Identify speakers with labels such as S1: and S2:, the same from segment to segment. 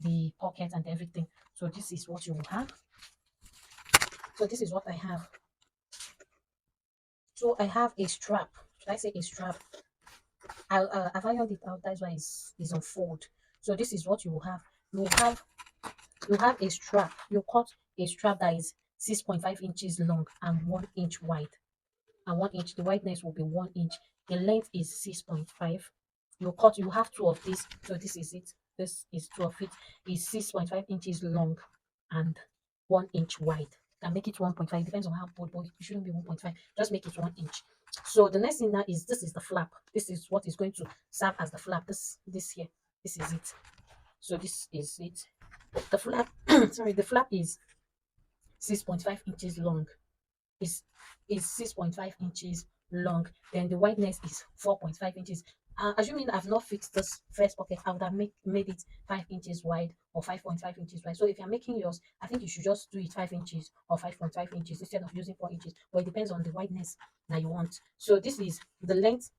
S1: the pocket and everything. So this is what you will have. So this is what I have. So I have a strap. Should I say a strap? I've ironed it out. That's why it's on fold. So this is what you will have. You will have you have a strap. You cut a strap that is 6.5 inches long and 1 inch wide. And 1 inch, the wideness will be 1 inch. The length is 6.5. You have two of these. So this is it. This is two of it. It's 6.5 inches long and 1 inch wide. You can make it 1.5. Depends on how bold, but it shouldn't be 1.5. Just make it 1 inch. So the next thing now is this is the flap. This is what is going to serve as the flap. This here. This is it. So this is it. The flap, sorry, the flap is 6.5 inches long. Is 6.5 inches long. Then the wideness is 4.5 inches. Assuming I've not fixed this first pocket, I would have made it 5 inches wide or 5.5 inches wide. So if you're making yours, I think you should just do it 5 inches or 5.5 inches instead of using 4 inches. But it depends on the wideness that you want. So this is the length.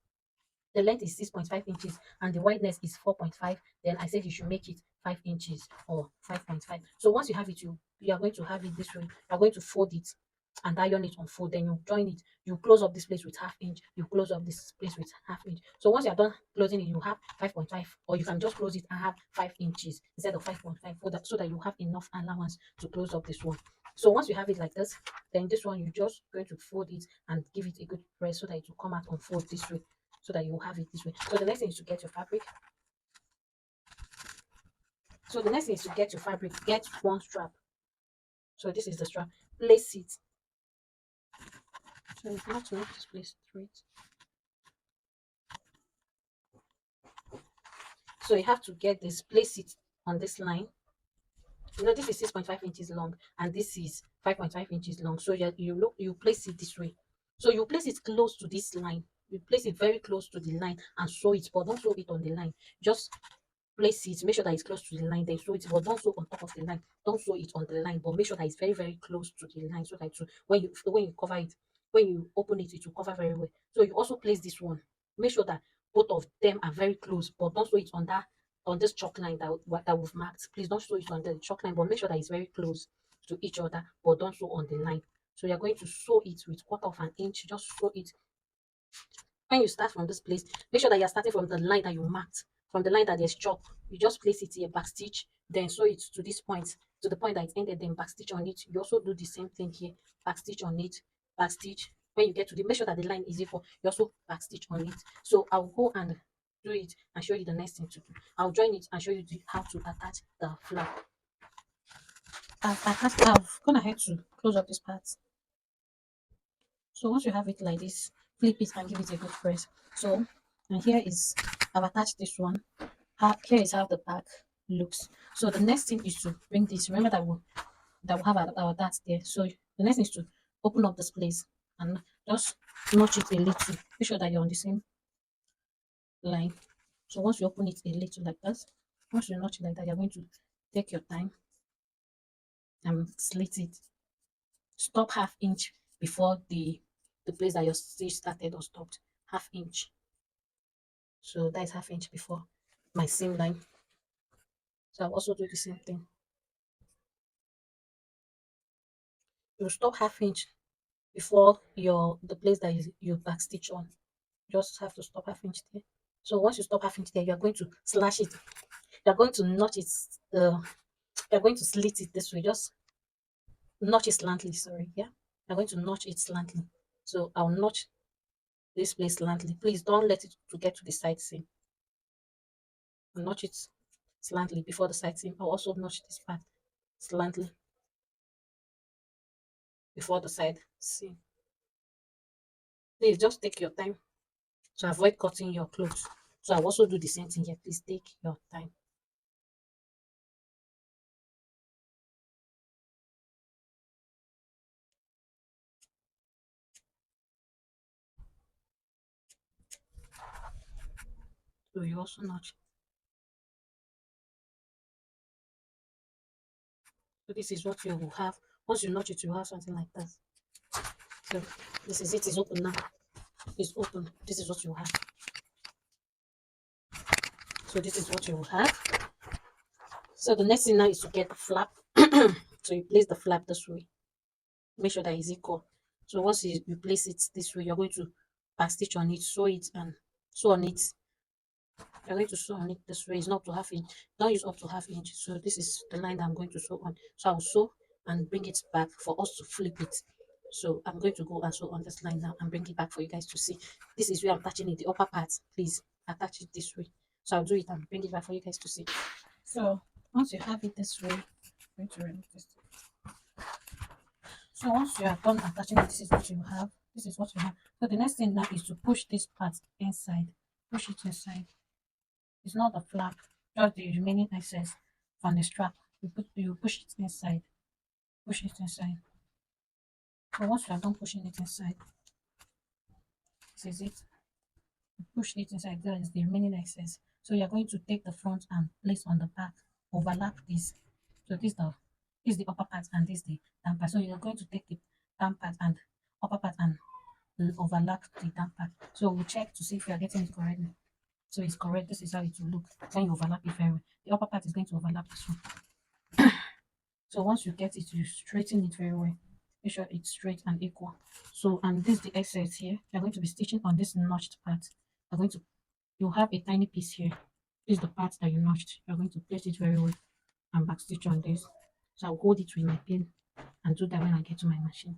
S1: The length is 6.5 inches and the wideness is 4.5. Then I said you should make it 5 inches or 5.5. So once you have it, you are going to have it this way. You are going to fold it and iron it on fold. Then you join it. You close up this place with half inch. You close up this place with half inch. So once you are done closing it, you have 5.5, or you can just close it and have 5 inches instead of 5.5, so that you have enough allowance to close up this one. So once you have it like this, then this one you're just going to fold it and give it a good press so that it will come out on fold this way, so that you will have it this way. So the next thing is to get your fabric. So the next thing is to get your fabric. Get one strap. So this is the strap. Place it. So if not to make this place straight. So you have to get this, place it on this line. You know, this is 6.5 inches long and this is 5.5 inches long. So you place it this way. So you place it close to this line. You place it very close to the line and sew it, but don't sew it on the line. Just place it, make sure that it's close to the line, then sew it, but don't sew on top of the line. Don't sew it on the line, but make sure that it's very, very close to the line, so that when you cover it, when you open it, it will cover very well. So you also place this one. Make sure that both of them are very close, but don't sew it on this chalk line that we've marked. Please don't sew it on the chalk line, but make sure that it's very close to each other, but don't sew on the line. So you're going to sew it with 1/4 inch. Just sew it. When you start from this place, make sure that you're starting from the line that you marked, from the line that there's chalk. You just place it here, back stitch, then sew it to this point, to the point that it ended, then back stitch on it. You also do the same thing here, back stitch on it, back stitch. When you get to the, make sure that the line is equal. You also back stitch on it. So I'll go and do it and show you the next thing to do. I'll join it and show you how to attach the flap. I've gone ahead to close up this part. So once you have it like this, flip it and give it a good press. So, and here is, I've attached this one. Here is how the back looks. So the next thing is to bring this. Remember that we have our dart there. So the next thing is to open up this place and just notch it a little. Make sure that you're on the same line. So once you open it a little like that, once you notch it like that, you're going to take your time and slit it. Stop half inch before the place that your stitch started or stopped. Half inch. So that is half inch before my seam line. So I'll also do the same thing. You stop half inch before the place that you back stitch on. Just have to stop half inch there. So once you stop half inch there, you're going to slash it. You're going to notch it. You're going to slit it this way. Just notch it slantly. Sorry, yeah. You're going to notch it slantly. So I'll notch this place slantly. Please don't let it to get to the side seam. Notch it slantly before the side seam. I'll also notch this part slantly before the side seam. Please just take your time to avoid cutting your clothes. So I'll also do the same thing here. Please take your time. So you also notch. So this is what you will have. Once you notch it, you have something like that. So this is it. It's open now. It's open. This is what you have. So this is what you will have. So the next thing now is to get the flap. So you place the flap this way. Make sure that it's equal. So once you place it this way, you're going to back stitch on it, sew it, and sew on it. You're going to sew on it this way. It's not up to half inch. Don't use up to half inch. So this is the line that I'm going to sew on. So I'll sew and bring it back for us to flip it. So I'm going to go and sew on this line now and bring it back for you guys to see. This is where I'm attaching it, the upper part. Please attach it this way. So I'll do it and bring it back for you guys to see. So once you have it this way, I'm going to remove this. So once you are done attaching it, this is what you have. This is what you have. So the next thing now is to push this part inside. Push it inside. It's not the flap, just the remaining excess from the strap. You push it inside. Push it inside. So once you are done pushing it inside, this is it. You push it inside. There is the remaining excess. So you are going to take the front and place on the back. Overlap this. So this is the upper part and this is the down part. So you are going to take the down part and upper part and overlap the down part. So we'll check to see if you are getting it correctly. So it's correct. This is how it will look when you overlap it very well. The upper part is going to overlap this one. So once you get it, you straighten it very well. Make sure it's straight and equal. So, and this is the excess here. You're going to be stitching on this notched part. You're going to, you have a tiny piece here. This is the part that you notched. You're going to place it very well and back stitch on this. So I'll hold it with my pin and do that when I get to my machine.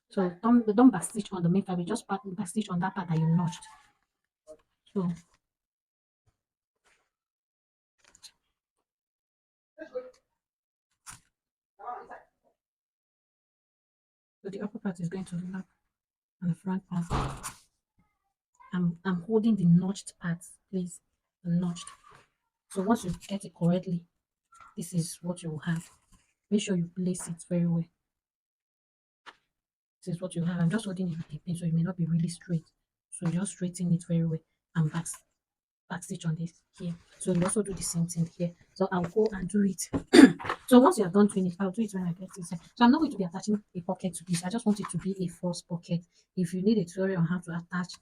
S1: So don't back stitch on the main fabric, just back stitch on that part that you notched. So the upper part is going to lap on the front part. I'm holding the notched part, please. The notched. So once you get it correctly, this is what you will have. Make sure you place it very well. This is what you have. I'm just holding it with a pin, so it may not be really straight. So just straighten it very well and back stitch on this here. So you also do the same thing here. So I'll go and do it. So once you have done doing it, I'll do it when I get inside. So I'm not going to be attaching a pocket to this. I just want it to be a false pocket. If you need a tutorial on how to attach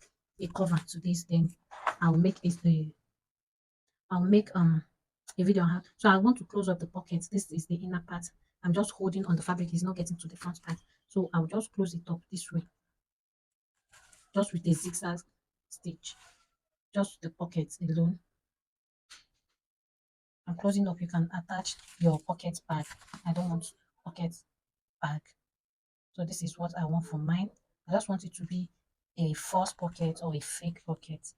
S1: a cover to this, then I'll make it the I'll make a video on how. So I want to close up the pockets. This is the inner part. I'm just holding on the fabric. It's not getting to the front part. So I'll just close it up this way, just with a zigzag stitch, just the pockets alone. I'm closing up. You can attach your pocket bag. I don't want pocket bag. So this is what I want for mine. I just want it to be a false pocket or a fake pocket.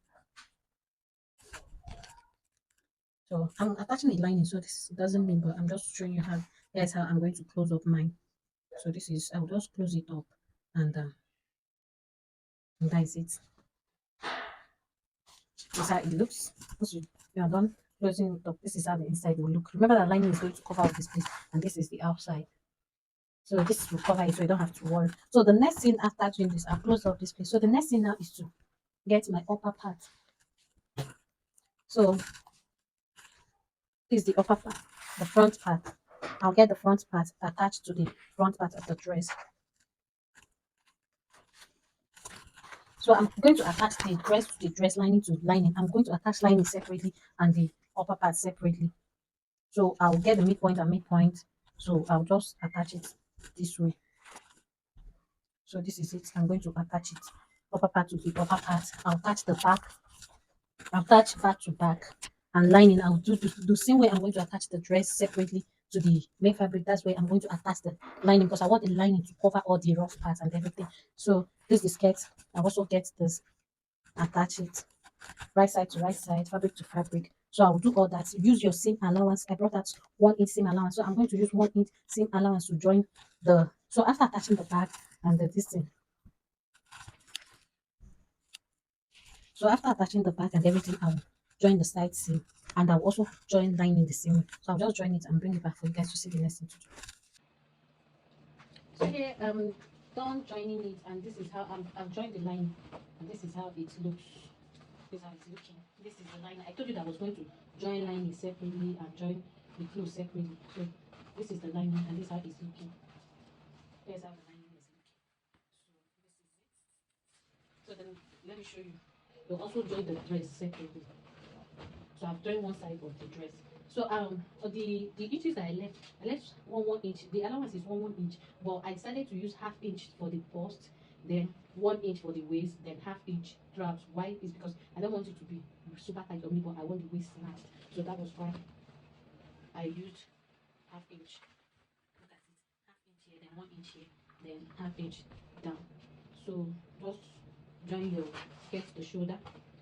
S1: So I'm attaching a lining, so this doesn't mean, but I'm just showing you how. Here's how I'm going to close up mine. So this is, I'll just close it up and that is it. This is how it looks. Once you are done closing it up, this is how the inside will look. Remember that lining is going to cover up this place, and this is the outside. So this will cover it, so you don't have to worry. So the next thing after doing this, I'll close up this place. So the next thing now is to get my upper part. So this is the upper part, the front part. I'll get the front part attached to the front part of the dress. So I'm going to attach the dress to the dress, lining to lining. I'm going to attach lining separately and the upper part separately. So I'll get the midpoint and midpoint. So I'll just attach it this way. So this is it. I'm going to attach it upper part to the upper part. I'll attach the back. I'll attach back to back and lining. I'll do the same way. I'm going to attach the dress separately to the main fabric. That's where I'm going to attach the lining because I want the lining to cover all the rough parts and everything. So this is the skirt. I also get this, attach it right side to right side, fabric to fabric. So I'll do all that. Use your seam allowance. I brought out 1 inch seam allowance. So I'm going to use 1 inch seam allowance to join the. So after attaching the back and the this thing. So after attaching the back and everything, I'll join the side seam and I'll also join lining the same way. So I'll just join it and bring it back for you guys to see the next thing to do. So here done joining it, and this is how I've joined the line, and this is how it looks. This is how it's looking. This is the line. I told you that I was going to join lining separately and join the clothes separately. So this is the lining and this is how it's looking. Here's how the lining is looking. So this is it. So then let me show you. You'll also join the dress separately. So I've joined one side of the dress So the inches that I left 1 inch. The allowance is 1 inch, but I decided to use ½ inch for the bust, then 1 inch for the waist, then ½ inch throughout. Why? Is because I don't want it to be super tight on me, but I want the waist snatched. So that was why I used ½ inch. Look at it, ½ inch here, then 1 inch here, then ½ inch down. So just join your get the shoulder,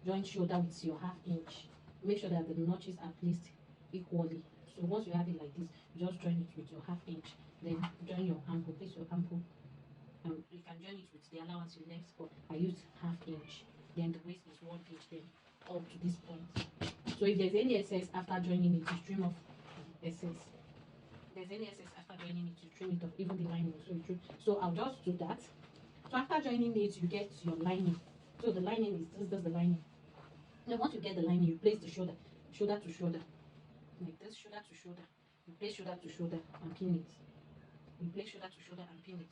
S1: join shoulder with your ½ inch. Make sure that the notches are placed equally. So once you have it like this, you just join it with your ½ inch. Then join your ankle, place your ankle. You can join it with the allowance you left, but I use ½ inch. Then the waist is 1 inch. Then up to this point. So if there's any excess after joining it, you trim off the excess. There's any excess after joining it, you trim it off, even the lining. So I'll just do that. So after joining it, you get your lining. So the lining is this. Does the lining. Now once you get the lining, you place the shoulder to shoulder, like this, shoulder to shoulder. You place shoulder to shoulder and pin it. You place shoulder to shoulder and pin it.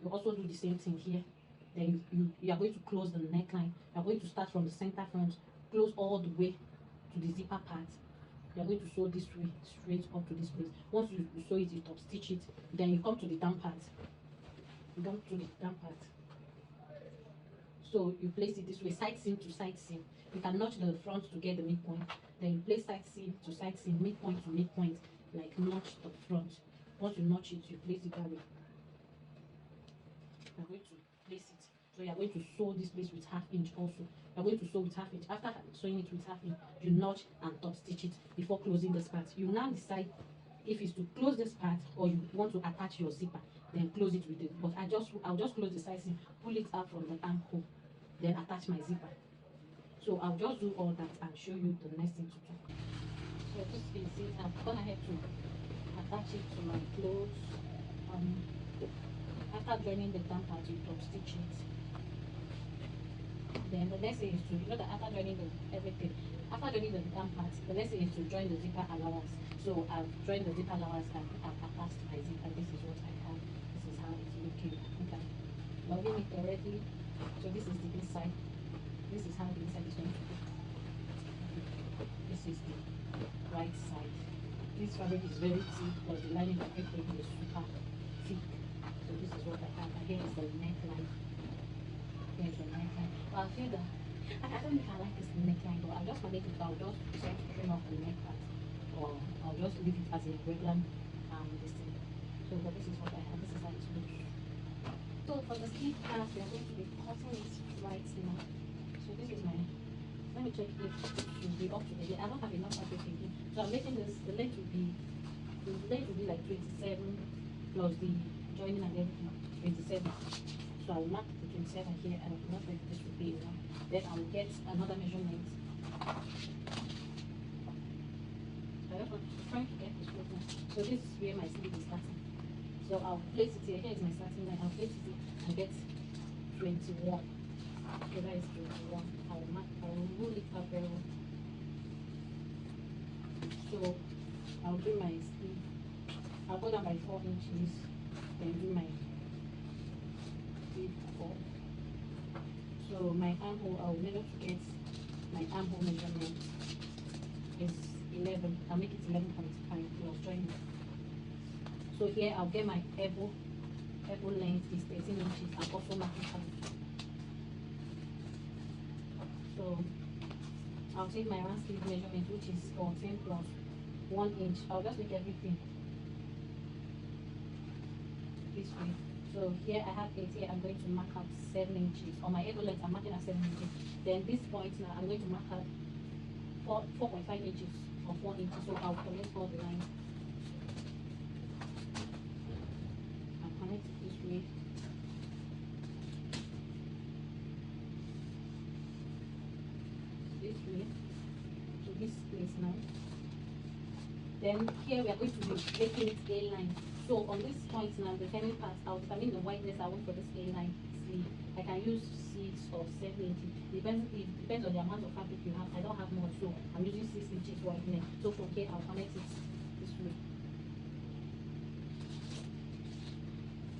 S1: You also do the same thing here. Then you are going to close the neckline. You are going to start from the center front, close all the way to the zipper part. You are going to sew this way straight up to this place. Once you sew it, you top stitch it. Then you come to the down part. You come to the down part. So you place it this way, side seam to side seam. You can notch the front to get the midpoint. Then you place side seam to side seam, midpoint to midpoint, like notch the front. Once you notch it, you place it that way. You're going to place it. So you're going to sew this place with ½ inch also. You're going to sew with ½ inch. After sewing it with ½ inch, you notch and top stitch it before closing this part. You now decide if it's to close this part or you want to attach your zipper, then close it with it. But I'll just close the side seam, pull it out from the armhole, then attach my zipper. So I'll just do all that and show you the next thing to do. So this is it. I've gone ahead to attach it to my clothes. After joining the down part, you top stitch it. Then the next thing is to, you know that after joining everything, after joining the down part, the next thing is to join the zipper allowance. So I've joined the zipper allowance and I've attached my zipper. This is what I have. This is how it's looking. Okay. Logging it already. So this is the inside. This is how the inside is going to look. This is the right side. This fabric is very thick because the lining that I put is super thick. So this is what I have. And here is the neckline. Here's the neckline. Well, I feel that I don't know if I like this neckline, but I'll just manage it. I'll just decide to trim off the neck part, or I'll just leave it as a regular this thing. So but this is what I have. This is how it looks. So for the sleeve part, we are going to be cutting it right now. So this is my, let me check if it will be up to the I don't have enough fabric again. So I'm making this, the length will be like 27 plus the joining and everything, 27. So I'll mark the 27 here and I'm not sure if this will be enough. Then I'll get another measurement. I just want to try to get this right now. So this is where my sleeve is starting. So I'll place it here. Here is my starting line. I'll place it here and get 21. So that is 21. I'll roll it up very well. So I'll do my sleeve. I'll go down by 4 inches. Then do my sleeve 4. So my armhole, I'll measure to get my armhole measurement is 11. I'll make it 11.5 plus join. So here I'll get my elbow length is 13 inches. I'll also mark it out. So I'll take my round sleeve measurement, which is 14 plus 1 inch. I'll just make everything this way. So here I have 8. Here I'm going to mark out 7 inches. On my elbow length, I'm marking at 7 inches. Then this point now, I'm going to mark out 4.5 inches or 4 inches. So I'll connect all the lines. I'll connect it this way. This way. To this place now. Then here we are going to be making it A-line. So on this point now, the hemming part, I'll determine the wideness I want for this A-line sleeve. I can use 6 or 7 inches. It depends on the amount of fabric you have. I don't have much, so I'm using 6 inches widening. So from here, I'll connect it this way.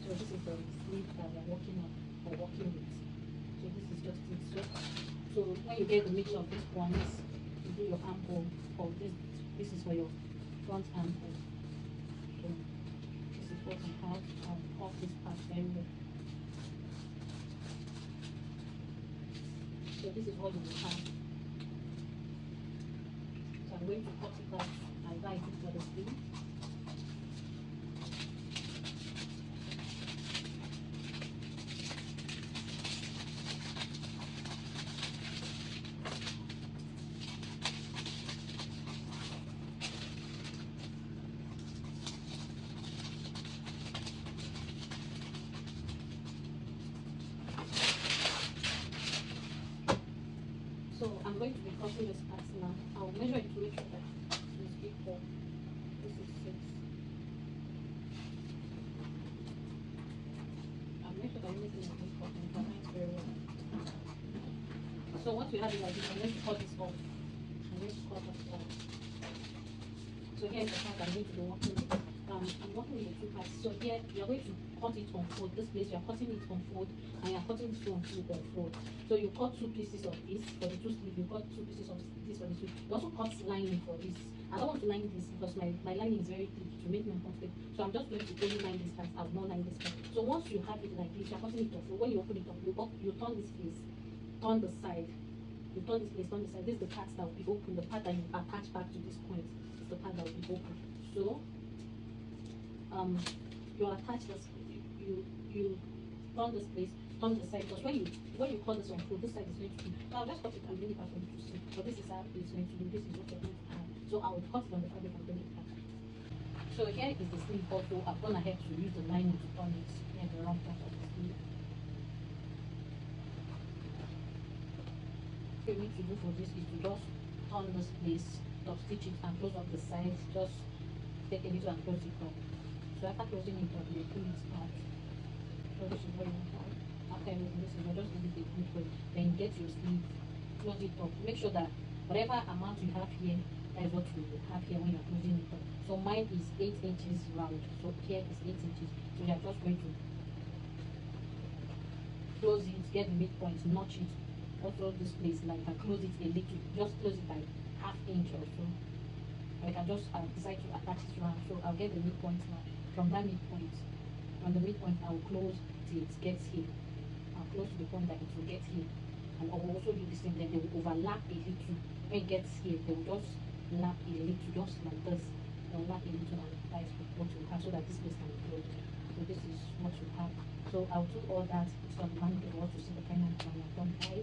S1: So this is the sleeve that we're working on or working with. So this is just it. So when you get the middle of this point, you do your armhole of this This is for your front armhole. So this is what you have. I'll cut this part very well. So this is what you will have. So I'm going to cut it out and write it for the sleeve. So I'm going to be cutting this part now. I'll measure it to make sure that it's equal. This is 6. I'll make sure that everything is equal and aligns very well. So what we have is like this. I'm going to cut this off. I'm going to cut this off. So here is the part I'm going to be working with. I'm working with the 2 parts. So here you're going to cut it on fold. This place you're cutting it on fold and you're cutting this one too on fold. So you cut 2 pieces of this for the 2 sleeve. You cut 2 pieces of this for the 2. You also cut lining for this. I don't want to line this because my lining is very thick to make me uncomfortable. So I'm just going to only line this part. I will not line this part. So once you have it like this, you're cutting it off. So when you open it up, you turn this place, turn the side. You turn this place, turn the side. This is the part that will be open. The part that you attach back to this point is the part that will be open. So you attach this, you turn this place, turn the side, because when you cut this on fold, this side is going to be. So I'll just cut it and bring it back for you to see. But this is how it's going to be. This is what you're going to have. So I will cut it on the fabric and bring it back. So here is the sleeve. Also, I've gone ahead to use the lining to turn it. Here the wrong part of the sleeve. What you need to do for this is to just turn this place, top stitch it and close up the sides. Just take a little and close it up. So after closing it up, you pull it out. So this is what you have. After everything, this is what just give it a good pull. Then you get your sleeve, close it up. Make sure that whatever amount you have here, that is what you have here when you're closing it up. So mine is 8 inches round. So here is 8 inches. So you're just going to close it, get the midpoint, notch it. Also this place, like I close it a little, just close it by ½ inch or so. I can just decide to attach it round. So I'll get the midpoint now. From that midpoint, from the midpoint, I'll close till it gets here. I'll close to the point that it will get here. And I will also do the same, then they will overlap a little. When it gets here, they will just lap a little, just like this. They'll lap a little, and that is what you have, so that this place can be closed. So this is what you have. So I'll do all that. It's on the manual to see the final plan.